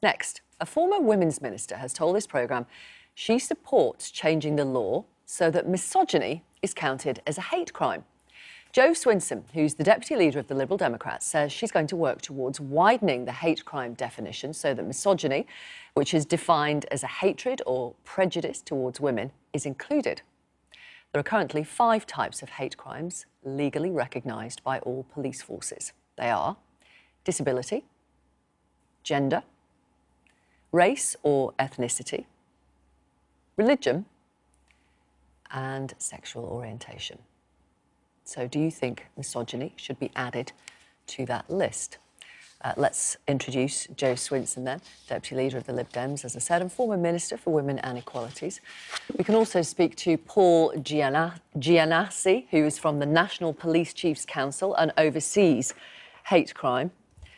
Next, a former women's minister has told this programme she supports changing the law so that misogyny is counted as a hate crime. Jo Swinson, who's the deputy leader of the Liberal Democrats, says she's going to work towards widening the hate crime definition so that misogyny, which is defined as a hatred or prejudice towards women, is included. There are currently 5 types of hate crimes legally recognised by all police forces. They are disability, gender, race or ethnicity, religion, and sexual orientation. So do you think misogyny should be added to that list? Let's introduce Jo Swinson then, Deputy Leader of the Lib Dems, as I said, and former Minister for Women and Equalities. We can also speak to Paul Giannassi, who is from the National Police Chiefs Council and oversees hate crime.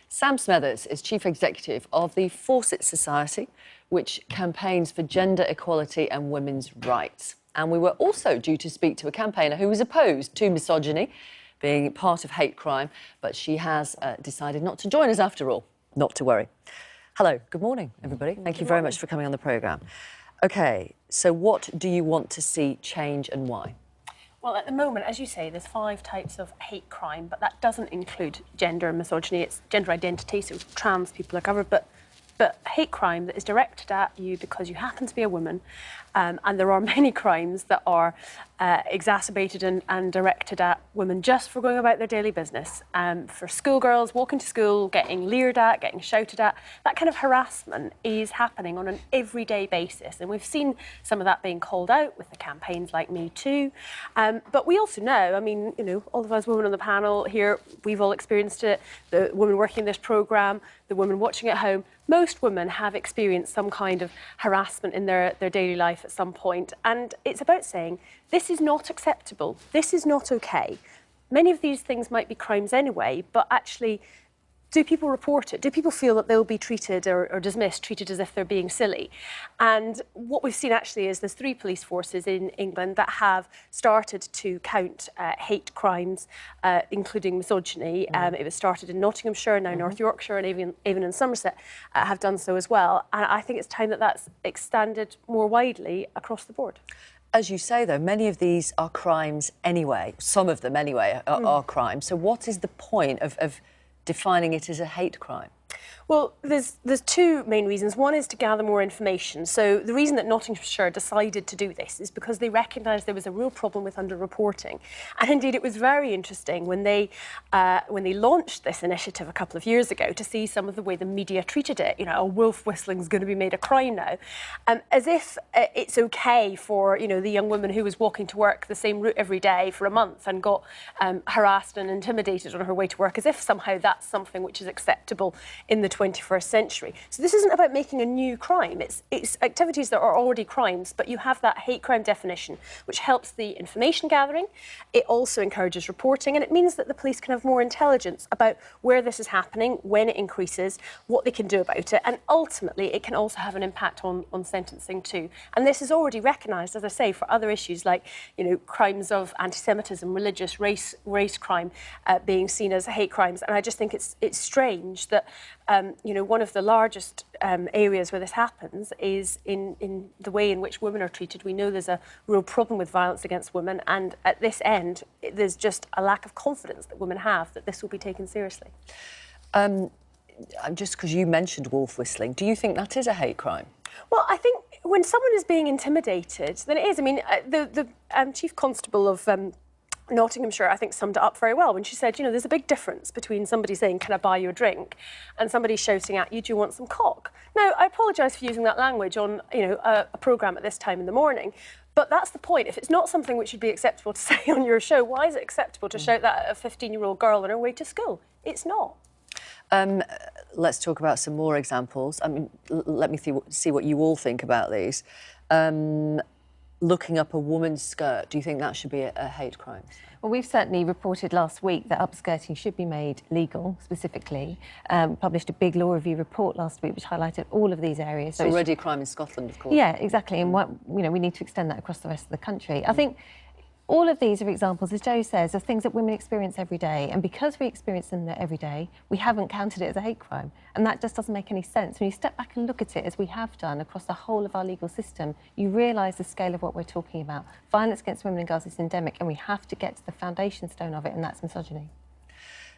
Sam Smethers is Chief Executive of the Fawcett Society, which campaigns for gender equality and women's rights. And we were also due to speak to a campaigner who was opposed to misogyny being part of hate crime, but she has decided not to join us after all. Not to worry. Hello, good morning, everybody. Thank you very much for coming on the programme. OK, so what do you want to see change and why? Well, at the moment, as you say, there's 5 types of hate crime, but that doesn't include gender and misogyny. It's gender identity, so trans people are covered, but hate crime that is directed at you because you happen to be a woman, and there are many crimes that are exacerbated and directed at women just for going about their daily business. For schoolgirls walking to school, getting leered at, getting shouted at, that kind of harassment is happening on an everyday basis. And we've seen some of that being called out with the campaigns like Me Too. But we also know, I mean, you know, all of us women on the panel here, we've all experienced it, the women working in this programme, the women watching at home. Most women have experienced some kind of harassment in their daily life at some point. And it's about saying, this is not acceptable. This is not OK. Many of these things might be crimes anyway, but actually, do people report it? Do people feel that they'll be treated or dismissed, treated as if they're being silly? And what we've seen actually is there's 3 police forces in England that have started to count hate crimes, including misogyny. It was started in Nottinghamshire, now North Yorkshire, and even in Somerset have done so as well. And I think it's time that that's extended more widely across the board. As you say, though, many of these are crimes anyway. Some of them, anyway, are crimes. So what is the point of defining it as a hate crime? Well, there's 2 main reasons. One is to gather more information. So the reason that Nottinghamshire decided to do this is because they recognised there was a real problem with underreporting. And indeed, it was very interesting when they launched this initiative a couple of years ago to see some of the way the media treated it. You know, wolf whistling is going to be made a crime now, as if it's OK for, you know, the young woman who was walking to work the same route every day for a month and got harassed and intimidated on her way to work, as if somehow that's something which is acceptable in the 21st century. So this isn't about making a new crime. It's activities that are already crimes, but you have that hate crime definition, which helps the information gathering. It also encourages reporting, and it means that the police can have more intelligence about where this is happening, when it increases, what they can do about it, and ultimately it can also have an impact on sentencing too. And this is already recognised, as I say, for other issues like, you know, crimes of anti-Semitism, religious, race crime being seen as hate crimes. And I just think it's strange that you know, one of the largest areas where this happens is in the way in which women are treated. We know there's a real problem with violence against women, and at this end, there's just a lack of confidence that women have that this will be taken seriously. Just because you mentioned wolf whistling, do you think that is a hate crime? Well, I think when someone is being intimidated, then it is. I mean, the Chief Constable of Nottinghamshire, I think, summed it up very well when she said, you know, there's a big difference between somebody saying, can I buy you a drink, and somebody shouting at you, do you want some cock? Now, I apologise for using that language on, you know, a programme at this time in the morning, but that's the point. If it's not something which would be acceptable to say on your show, why is it acceptable to shout that at a 15-year-old girl on her way to school? It's not. Let's talk about some more examples. I mean, let me see what you all think about these. Looking up a woman's skirt, do you think that should be a hate crime? Well, we've certainly reported last week that upskirting should be made legal, specifically. Published a big law review report last week which highlighted all of these areas. It's already a crime in Scotland, of course. Yeah, exactly. And what, you know, we need to extend that across the rest of the country. I think All of these are examples, as Jo says, of things that women experience every day. And because we experience them every day, we haven't counted it as a hate crime. And that just doesn't make any sense. When you step back and look at it, as we have done across the whole of our legal system, you realise the scale of what we're talking about. Violence against women and girls is endemic, and we have to get to the foundation stone of it, and that's misogyny.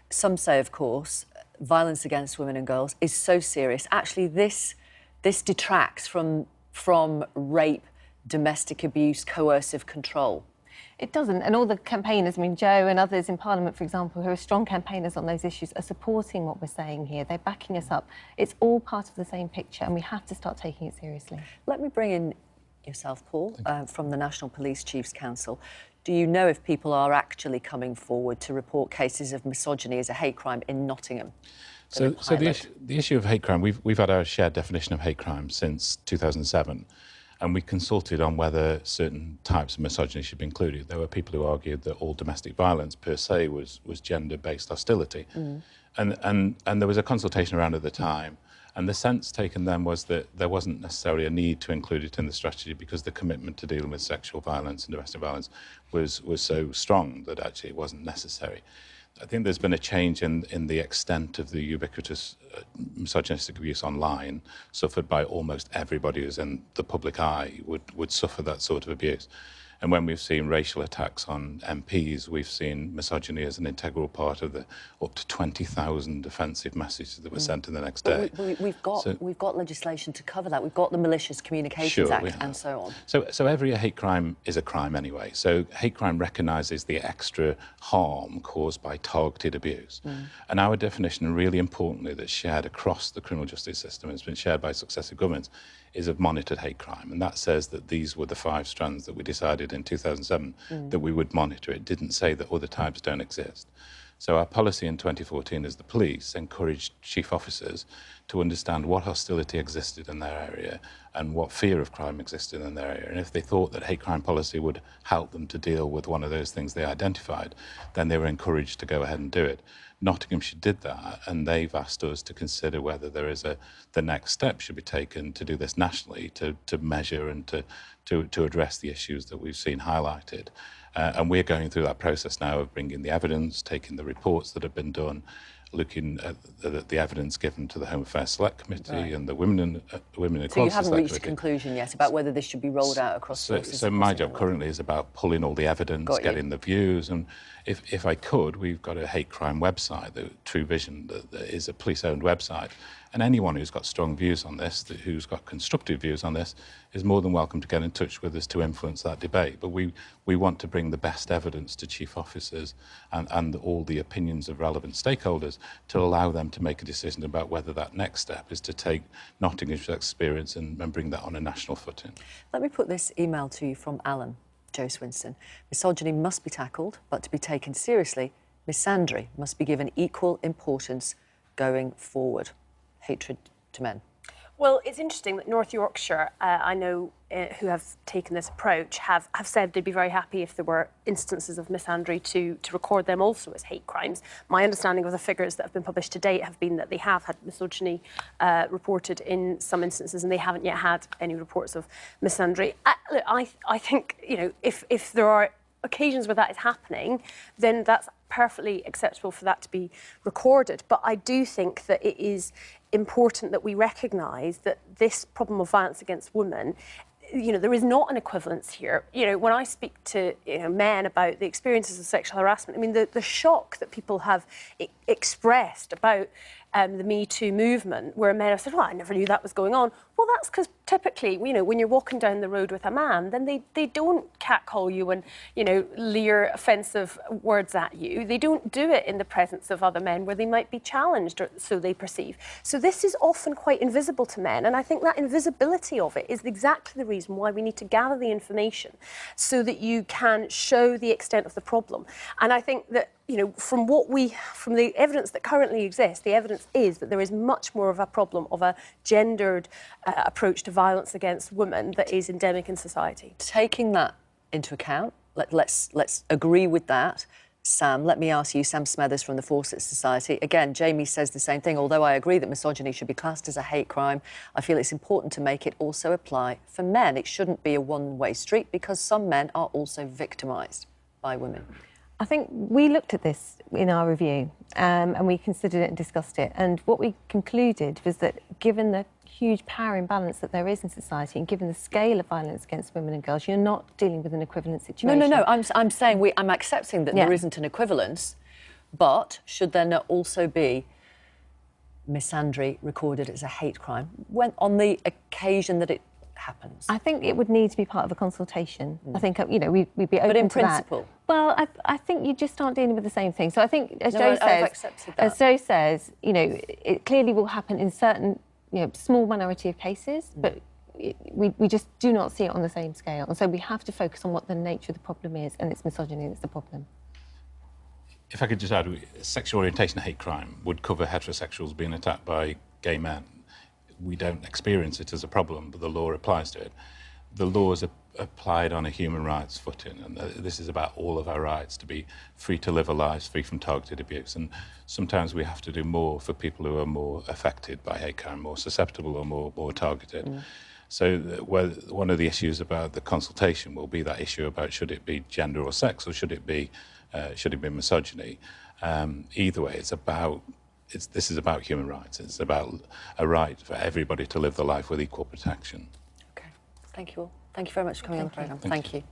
Some say, of course, violence against women and girls is so serious. Actually, this detracts from rape, domestic abuse, coercive control. It doesn't, and all the campaigners, I mean, Jo and others in Parliament, for example, who are strong campaigners on those issues, are supporting what we're saying here. They're backing us up. It's all part of the same picture, and we have to start taking it seriously. Let me bring in yourself, Paul, from the National Police Chiefs Council. Do you know if people are actually coming forward to report cases of misogyny as a hate crime in Nottingham? So the issue of hate crime, we've had our shared definition of hate crime since 2007. And we consulted on whether certain types of misogyny should be included. There were people who argued that all domestic violence per se was gender-based hostility. And there was a consultation around at the time. And the sense taken then was that there wasn't necessarily a need to include it in the strategy because the commitment to dealing with sexual violence and domestic violence was so strong that actually it wasn't necessary. I think there's been a change in the extent of the ubiquitous misogynistic abuse online suffered by almost everybody who's in the public eye would suffer that sort of abuse. And when we've seen racial attacks on MPs, we've seen misogyny as an integral part of the up to 20,000 offensive messages that were sent in the next day. We've got legislation to cover that. We've got the Malicious Communications Act and so on. So every hate crime is a crime anyway. So hate crime recognises the extra harm caused by targeted abuse. And our definition, really importantly, that's shared across the criminal justice system, has been shared by successive governments, is of monitored hate crime. And that says that these were the 5 strands that we decided in 2007 that we would monitor. It didn't say that other types don't exist. So our policy in 2014 as the police encouraged chief officers to understand what hostility existed in their area and what fear of crime existed in their area. And if they thought that hate crime policy would help them to deal with one of those things they identified, then they were encouraged to go ahead and do it. Nottinghamshire did that, and they've asked us to consider whether there is the next step should be taken to do this nationally, to measure and to address the issues that we've seen highlighted. And we're going through that process now of bringing the evidence, taking the reports that have been done, looking at the evidence given to the Home Affairs Select Committee and the Women Equality Select Committee. So you haven't reached a conclusion yet about whether this should be rolled out across forces? So my job currently is about pulling all the evidence, getting the views, and if I could, we've got a hate crime website, the True Vision, that is a police-owned website, and anyone who's got strong views on this, who's got constructive views on this, is more than welcome to get in touch with us to influence that debate. But we want to bring the best evidence to chief officers and all the opinions of relevant stakeholders to allow them to make a decision about whether that next step is to take Nottinghamshire's experience and bring that on a national footing. Let me put this email to you from Alan, Jo Swinson. Misogyny must be tackled, but to be taken seriously, misandry must be given equal importance going forward. Hatred to men. Well, it's interesting that North Yorkshire, I know, who have taken this approach, have said they'd be very happy if there were instances of misandry to record them also as hate crimes. My understanding of the figures that have been published to date have been that they have had misogyny reported in some instances, and they haven't yet had any reports of misandry. Look, I think, you know, if there are occasions where that is happening, then that's perfectly acceptable for that to be recorded. But I do think that it is important that we recognise that this problem of violence against women, you know, there is not an equivalence here. You know, when I speak to men about the experiences of sexual harassment, I mean, the shock that people have expressed about the Me Too movement, where men have said, well, I never knew that was going on. Well, that's because typically, you know, when you're walking down the road with a man, then they don't catcall you and, you know, leer offensive words at you. They don't do it in the presence of other men where they might be challenged, or so they perceive. So this is often quite invisible to men, and I think that invisibility of it is exactly the reason why we need to gather the information so that you can show the extent of the problem. And I think that, you know, from the evidence that currently exists, the evidence is that there is much more of a problem of a gendered approach to violence against women that is endemic in society. Taking that into account, let's agree with that. Sam, let me ask you, Sam Smethers from the Fawcett Society. Again, Jamie says the same thing. Although I agree that misogyny should be classed as a hate crime, I feel it's important to make it also apply for men. It shouldn't be a one-way street because some men are also victimised. by women? I think we looked at this in our review and we considered it and discussed it. And what we concluded was that given the huge power imbalance that there is in society and given the scale of violence against women and girls, you're not dealing with an equivalent situation. No. I'm saying I'm accepting that there isn't an equivalence, but should there not also be misandry recorded as a hate crime when on the occasion that it happens? I think it would need to be part of a consultation. I think, you know, we'd be open But in to that. principle? Well, I think you just aren't dealing with the same thing. So I think, as Jo I've says, accepted that. You know, it clearly will happen in certain, you know, small minority of cases, but we just do not see it on the same scale. And so we have to focus on what the nature of the problem is, and it's misogyny that's the problem. If I could just add, sexual orientation hate crime would cover heterosexuals being attacked by gay men. We don't experience it as a problem, but the law applies to it. The law is applied on a human rights footing, and this is about all of our rights to be free to live our lives free from targeted abuse. And sometimes we have to do more for people who are more affected by hate crime, more susceptible or more targeted. So one of the issues about the consultation will be that issue about should it be gender or sex, or should it be misogyny. Either way, this is about human rights. It's about a right for everybody to live their life with equal protection. Okay, thank you all. Thank you very much for coming on the programme. Thank you.